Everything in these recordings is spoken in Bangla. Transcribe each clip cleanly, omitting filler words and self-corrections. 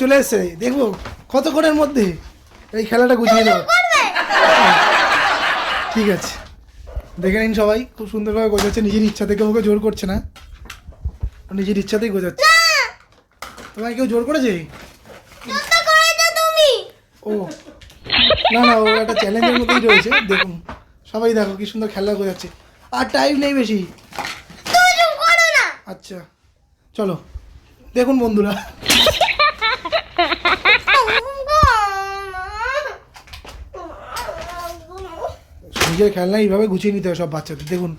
চলে এসছে, দেখবো কতক্ষণের মধ্যে এই খেলাটা গুছিয়ে দেবো। ঠিক আছে, দেখে নিন সবাই, খুব সুন্দরভাবে গোছাচ্ছে, নিজের ইচ্ছা থেকে, ওকে জোর করছে না, নিজের ইচ্ছাতেই গোছাচ্ছে। তোমায় কেউ জোর করেছে? ও না না, ও একটা চ্যালেঞ্জের মধ্যেই রয়েছে। দেখুন সবাই, দেখো কি সুন্দর খেলা গোছাচ্ছে, আর টাইম নেই বেশি। আচ্ছা চলো, দেখুন বন্ধুরা, নিজের খেলনা এইভাবে গুছিয়ে নিতে হয় সব বাচ্চাদের। দেখুন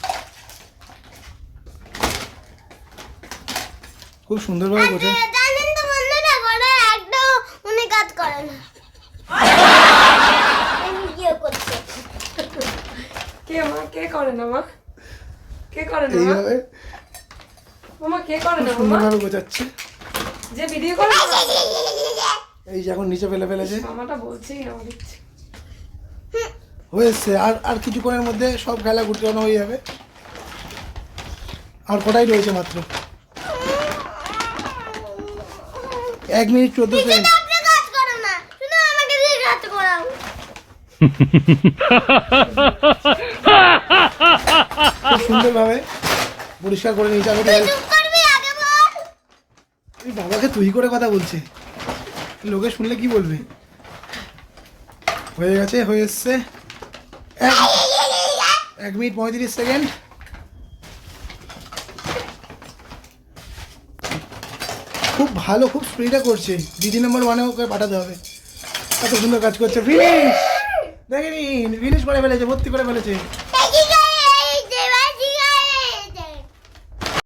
খুব সুন্দরভাবে গোছায়। এইভাবে সুন্দরভাবে গোছাচ্ছে। এই যে এখন নিচে ফেলে ফেলেছে, হয়েছে। আর কিছুক্ষণের মধ্যে সব খেলা গুটানো হয়ে যাবে। আর কটাই রয়েছে মাত্র, 1 মিনিট 14 সেকেন্ড। খুব সুন্দরভাবে পরিষ্কার করে নিয়ে যাবে। বাবাকে তুই করে কথা বলছে, লোকে শুনলে কি বলবে। হয়ে গেছে, হয়ে এসছে, 1 মিনিট 35 সেকেন্ড। খুব ভালো, খুব স্পিডে করছে। দিদি নম্বর 1-এ ওকে পাঠাতে হবে, এত সুন্দর কাজ করছে। ফিনিশ, দেখে নিন, ফিনিশ করে ফেলেছে, ভর্তি করে ফেলেছে।